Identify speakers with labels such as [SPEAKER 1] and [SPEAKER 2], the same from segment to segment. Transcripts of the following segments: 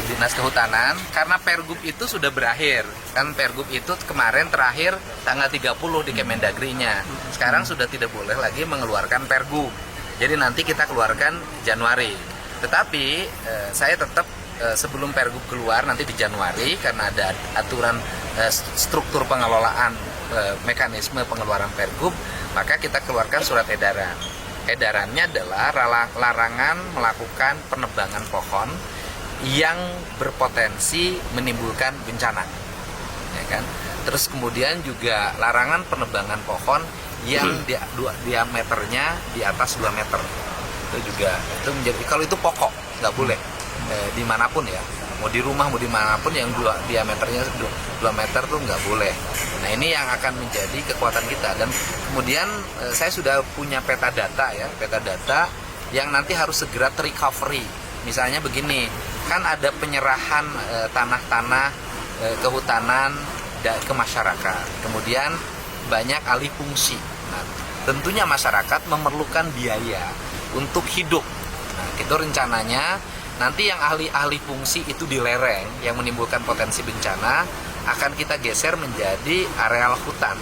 [SPEAKER 1] Dinas Kehutanan karena Pergub itu sudah berakhir kan, Pergub itu kemarin terakhir tanggal 30 di Kemendagri-nya. Sekarang sudah tidak boleh lagi mengeluarkan Pergub, jadi nanti kita keluarkan Januari. Tetapi saya tetap sebelum Pergub keluar nanti di Januari, karena ada aturan struktur pengelolaan mekanisme pengeluaran Pergub, maka kita keluarkan surat edaran. Edarannya adalah larangan melakukan penebangan pohon yang berpotensi menimbulkan bencana, ya kan? Terus kemudian juga larangan penebangan pohon yang diameternya di atas 2 meter. Itu juga itu menjadi, kalau itu pokok nggak boleh dimanapun ya, mau di rumah mau dimanapun yang diameternya 2 meter tuh nggak boleh. Nah ini yang akan menjadi kekuatan kita, dan kemudian saya sudah punya peta data ya, peta data yang nanti harus segera terrecovery. Misalnya begini, kan ada penyerahan tanah-tanah kehutanan ke masyarakat, kemudian banyak alih fungsi. Nah, tentunya masyarakat memerlukan biaya untuk hidup. Nah, itu rencananya nanti yang ahli fungsi itu di lereng yang menimbulkan potensi bencana akan kita geser menjadi areal hutan,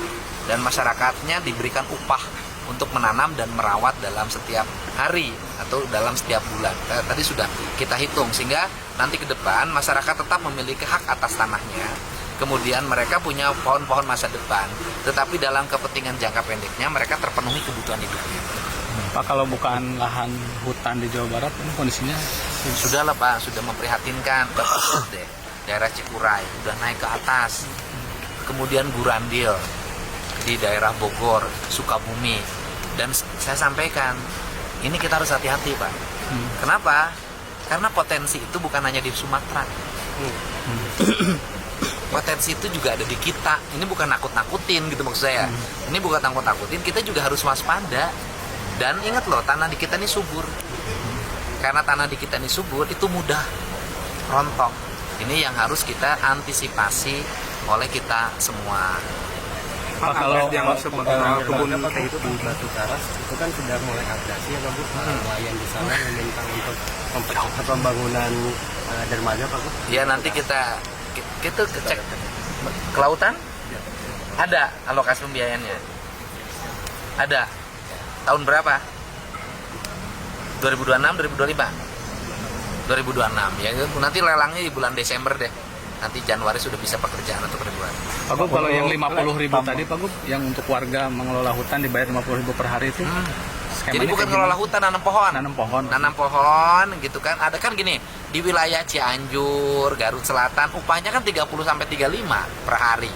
[SPEAKER 1] dan masyarakatnya diberikan upah untuk menanam dan merawat dalam setiap hari atau dalam setiap bulan. Tadi sudah kita hitung, sehingga nanti ke depan masyarakat tetap memiliki hak atas tanahnya. Kemudian mereka punya pohon-pohon masa depan, tetapi dalam kepentingan jangka pendeknya mereka terpenuhi kebutuhan hidupnya.
[SPEAKER 2] Pak, kalau bukan lahan hutan di Jawa Barat, ini kondisinya
[SPEAKER 1] sudah lah Pak, sudah memprihatinkan. Bapak deh, daerah Cikuray udah naik ke atas, kemudian Gurandil di daerah Bogor, Sukabumi, dan saya sampaikan ini kita harus hati-hati Pak. Kenapa? Karena potensi itu bukan hanya di Sumatera. Potensi itu juga ada di kita. Ini bukan nakut-nakutin gitu maksud saya. Ini bukan nakut-nakutin, kita juga harus waspada. Dan ingat loh, tanah di kita ini subur. Karena tanah di kita ini subur, itu mudah rontok. Ini yang harus kita antisipasi oleh kita semua.
[SPEAKER 3] Pak, kalau yang kebun teh itu di Batu Karas itu kan sudah mulai agresi ya Pak Bu, nelayan di sana meminta untuk mempercepat pembangunan dermaga Pak Bu.
[SPEAKER 1] Ya nanti kita cek kelautan, ada alokasi pembiayaannya, ada. Tahun berapa? 2026, 2025? 2026 ya, nanti lelangnya di bulan Desember deh. Nanti Januari sudah bisa pekerjaan untuk kedua.
[SPEAKER 2] Pak Gub, kalau yang 50.000 tadi Pak Gub, yang untuk warga mengelola hutan dibayar 50.000 per hari itu,
[SPEAKER 1] jadi bukan ngelola hutan, nanam pohon. Nanam pohon gitu kan. Ada kan gini, di wilayah Cianjur, Garut Selatan, upahnya kan 30 sampai 35 per hari.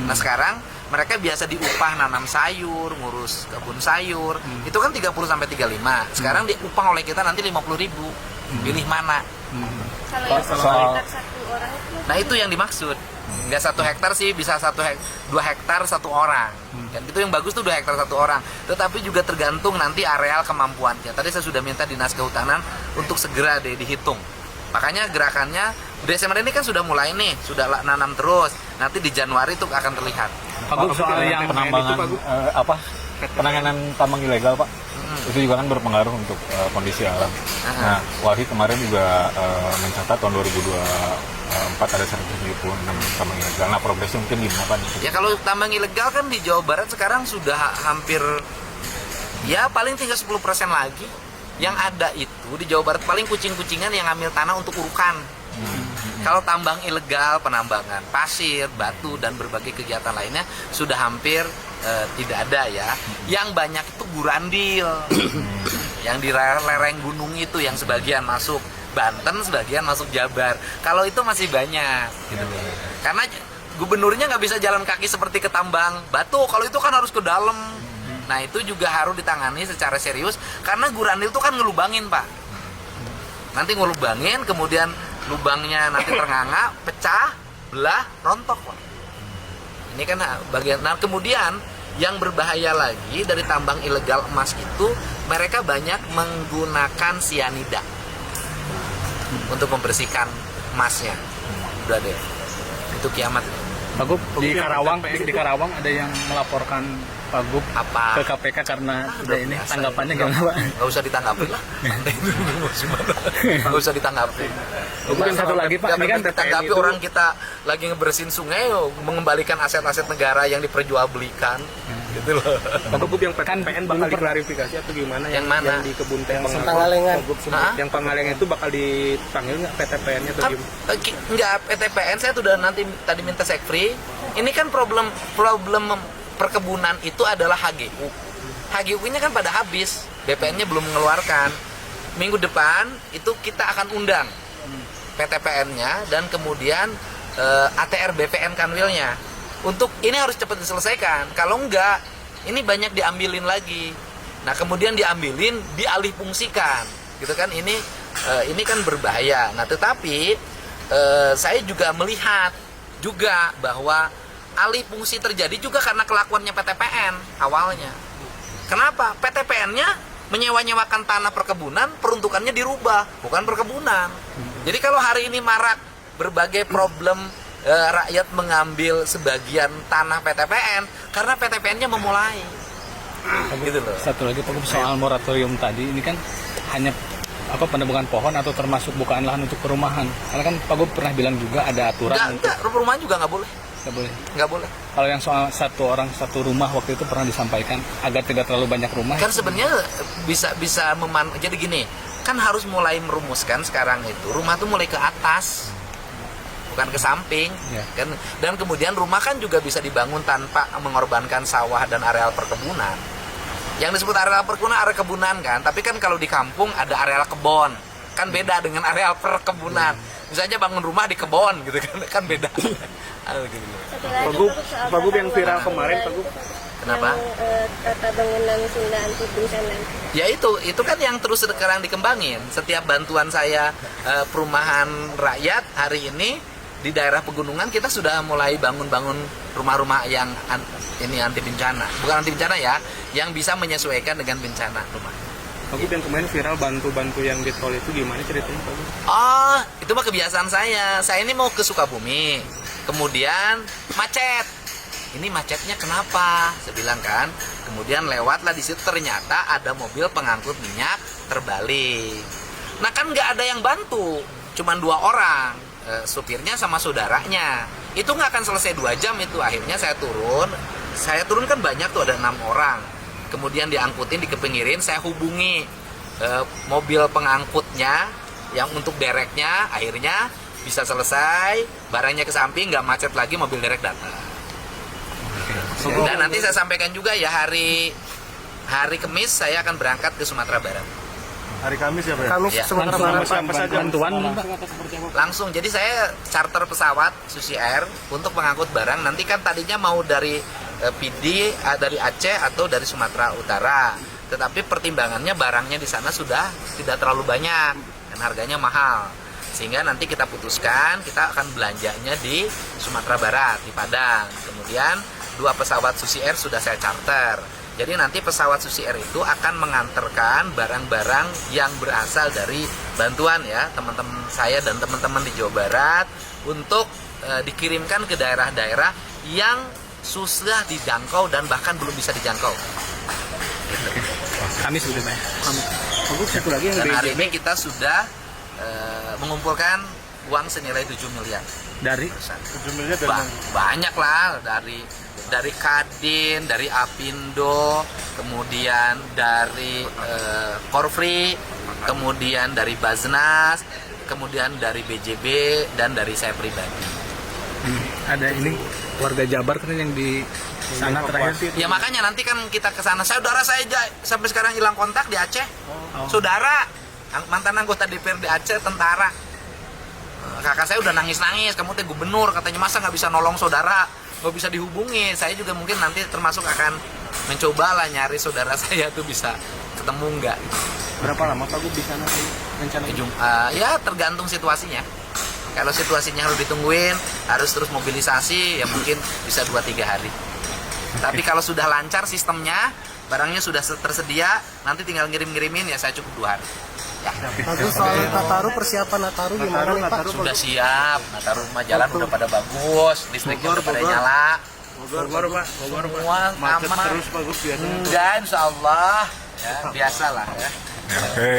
[SPEAKER 1] Nah sekarang mereka biasa diupah nanam sayur, ngurus kebun sayur, itu kan 30 sampai 35. Sekarang diupah oleh kita nanti 50.000. Pilih mana?
[SPEAKER 4] Kalau yang satu orang itu,
[SPEAKER 1] nah itu yang dimaksud. Nggak 1 hektar sih, bisa 2 hektar 1 orang. Dan itu yang bagus tuh 2 hektar 1 orang. Tetapi juga tergantung nanti areal kemampuannya. Tadi saya sudah minta Dinas Kehutanan untuk segera dihitung. Makanya gerakannya Desember ini kan sudah mulai nih, sudah nanam terus. Nanti di Januari itu akan terlihat.
[SPEAKER 2] Pak Gub, soal yang
[SPEAKER 5] penambangan penanganan tambang ilegal Pak, itu juga kan berpengaruh untuk kondisi alam. Nah, Walhi kemarin juga mencatat tahun 2024 ada 176 tambang ilegal. Nah, progresnya mungkin gimana Pak?
[SPEAKER 1] Ya kalau tambang ilegal kan di Jawa Barat sekarang sudah hampir, ya paling tinggal 10% lagi. Yang ada itu di Jawa Barat paling kucing-kucingan yang ngambil tanah untuk urukan. Kalau tambang ilegal, penambangan pasir, batu, dan berbagai kegiatan lainnya sudah hampir tidak ada ya. Yang banyak itu Gurandil, yang di lereng gunung itu, yang sebagian masuk Banten, sebagian masuk Jabar. Kalau itu masih banyak, gitu. Karena gubernurnya nggak bisa jalan kaki seperti ke tambang batu. Kalau itu kan harus ke dalam. Nah itu juga harus ditangani secara serius, karena Gurandil itu kan ngelubangin Pak. Nanti ngelubangin, kemudian lubangnya nanti ternganga, pecah, belah, rontok Pak. Ini kan bagian. Nah kemudian yang berbahaya lagi dari tambang ilegal emas itu, mereka banyak menggunakan sianida untuk membersihkan emasnya. Udah deh, itu kiamat.
[SPEAKER 2] Pak Gub, di Karawang ada yang melaporkan Pak Gub
[SPEAKER 1] Apa?
[SPEAKER 2] ke KPK karena udah ini
[SPEAKER 1] Biasa,
[SPEAKER 2] tanggapannya
[SPEAKER 1] nggak-
[SPEAKER 2] gimana Pak?
[SPEAKER 1] nggak usah ditanggapi lah. Nggak usah ditanggapi.
[SPEAKER 2] Kemudian satu lagi Pak,
[SPEAKER 1] Nggak
[SPEAKER 2] ini kan
[SPEAKER 1] perlu ditanggapi orang kita lagi ngebersihin sungai, mengembalikan aset-aset negara yang diperjualbelikan, gitu loh.
[SPEAKER 3] Pak Gub yang
[SPEAKER 2] Kan
[SPEAKER 3] PTPN
[SPEAKER 2] dulu
[SPEAKER 3] bakal diklarifikasi atau gimana?
[SPEAKER 1] Yang mana?
[SPEAKER 3] Yang di kebun teh
[SPEAKER 6] Pangalengan.
[SPEAKER 1] Hah?
[SPEAKER 3] Yang Pangalengan itu bakal dipanggil nggak PTPN-nya atau gimana?
[SPEAKER 1] Enggak, PTPN saya sudah nanti tadi minta sekfri. Ini kan problem perkebunan itu adalah HGU. HGU-nya kan pada habis, BPN-nya belum mengeluarkan. Minggu depan itu kita akan undang PTPN-nya dan kemudian ATR BPN Kanwilnya. Untuk ini harus cepat diselesaikan. Kalau enggak, ini banyak diambilin lagi. Nah, kemudian diambilin, dialihfungsikan. Gitu kan, ini kan berbahaya. Nah, tetapi saya juga melihat juga bahwa alih fungsi terjadi juga karena kelakuannya PTPN awalnya. Kenapa? PTPN-nya menyewa-nyewakan tanah perkebunan, peruntukannya dirubah, bukan perkebunan. Jadi kalau hari ini marak berbagai problem rakyat mengambil sebagian tanah PTPN karena PTPN-nya memulai. Gitu loh.
[SPEAKER 2] Satu lagi Pak Gub, soal moratorium tadi ini kan hanya penebangan pohon atau termasuk bukaan lahan untuk perumahan. Karena kan Pak Gub pernah bilang juga ada aturan
[SPEAKER 1] Enggak, perumahan juga nggak boleh. Nggak boleh.
[SPEAKER 2] Kalau yang soal satu orang satu rumah waktu itu pernah disampaikan agar tidak terlalu banyak rumah.
[SPEAKER 1] Kan sebenarnya bisa jadi gini, kan harus mulai merumuskan sekarang itu rumah tuh mulai ke atas, bukan ke samping.
[SPEAKER 2] Ya.
[SPEAKER 1] Kan, dan kemudian rumah kan juga bisa dibangun tanpa mengorbankan sawah dan areal perkebunan. Yang disebut areal kebunan kan, tapi kan kalau di kampung ada areal kebon, kan beda dengan areal perkebunan. Misalnya bangun rumah di kebon gitu kan beda. Gitu.
[SPEAKER 4] Satu lagi
[SPEAKER 3] Pak Gub yang viral kemarin, Pak Gub.
[SPEAKER 1] Kenapa?
[SPEAKER 4] Tata bangunan Sunda anti bencana.
[SPEAKER 1] Ya itu kan yang terus sekarang dikembangin. Setiap bantuan saya perumahan rakyat hari ini di daerah pegunungan kita sudah mulai bangun-bangun rumah-rumah yang ini anti bencana. Bukan anti bencana ya, yang bisa menyesuaikan dengan bencana rumah.
[SPEAKER 3] Pak Gub yang kemarin viral bantu-bantu yang di tol itu gimana ceritanya Pak Gub?
[SPEAKER 1] Oh, itu mah kebiasaan saya. Saya ini mau ke Sukabumi. Kemudian macet. Ini macetnya kenapa? Saya bilang kan. Kemudian lewatlah di situ ternyata ada mobil pengangkut minyak terbalik. Nah kan nggak ada yang bantu. Cuman 2 orang. Supirnya sama saudaranya. Itu nggak akan selesai 2 jam itu. Akhirnya saya turun. Saya turun kan banyak tuh, ada 6 orang. Kemudian diangkutin, dikepinggirin, saya hubungi mobil pengangkutnya yang untuk dereknya, akhirnya bisa selesai, barangnya ke samping, nggak macet lagi, mobil derek datang. Dan nanti saya sampaikan juga ya, hari Kamis saya akan berangkat ke Sumatera Barat.
[SPEAKER 6] Hari Kamis ya, Pak?
[SPEAKER 2] Kamis
[SPEAKER 1] Ya.
[SPEAKER 2] Sumatera Barat bantuan
[SPEAKER 1] Langsung, jadi saya charter pesawat Susi Air untuk mengangkut barang. Nanti kan tadinya mau dari PD, dari Aceh atau dari Sumatera Utara. Tetapi pertimbangannya barangnya di sana sudah tidak terlalu banyak dan harganya mahal. Sehingga nanti kita putuskan kita akan belanjanya di Sumatera Barat, di Padang. Kemudian 2 pesawat Susi Air sudah saya charter. Jadi nanti pesawat Susi Air itu akan mengantarkan barang-barang yang berasal dari bantuan ya, teman-teman saya dan teman-teman di Jawa Barat untuk dikirimkan ke daerah-daerah yang susah dijangkau dan bahkan belum bisa dijangkau. Gitu.
[SPEAKER 2] Kamis sudah Pak.
[SPEAKER 3] Pak Gub satu lagi yang
[SPEAKER 1] Dan hari
[SPEAKER 3] BJB.
[SPEAKER 1] ini kita sudah mengumpulkan uang senilai 7 miliar.
[SPEAKER 2] Dari
[SPEAKER 6] 7 miliar dari mana?
[SPEAKER 1] Banyak lah, dari Kadin, dari Apindo, kemudian dari Korfri, kemudian dari Baznas, kemudian dari BJB dan dari saya pribadi.
[SPEAKER 2] ada ini warga Jabar kan yang di sana terakhir.
[SPEAKER 1] Ya makanya nanti kan kita ke sana. Saudara saya sampai sekarang hilang kontak di Aceh. Saudara mantan anggota DPRD Aceh, tentara. Kakak saya udah nangis-nangis, kamu teh gubernur, katanya masa nggak bisa nolong saudara, nggak bisa dihubungi. Saya juga mungkin nanti termasuk akan mencoba lah nyari saudara saya tuh bisa ketemu nggak.
[SPEAKER 3] Berapa lama Pak Gub di sana sih rencananya?
[SPEAKER 1] Ya tergantung situasinya. Kalau situasinya harus ditungguin, harus terus mobilisasi, ya mungkin bisa 2-3 hari. Tapi kalau sudah lancar sistemnya, barangnya sudah tersedia, nanti tinggal ngirim-ngirimin, ya saya cukup 2 hari. Ya.
[SPEAKER 6] Bagus, soal Nataru, persiapan Nataru gimana nih Pak?
[SPEAKER 1] Sudah siap, Nataru rumah jalan udah pada bagus, listriknya udah pada nyala. Semua aman.
[SPEAKER 6] Terus Pak Gub biasa.
[SPEAKER 1] Enggak, insya Allah. Ya, biasalah ya.
[SPEAKER 5] Oke.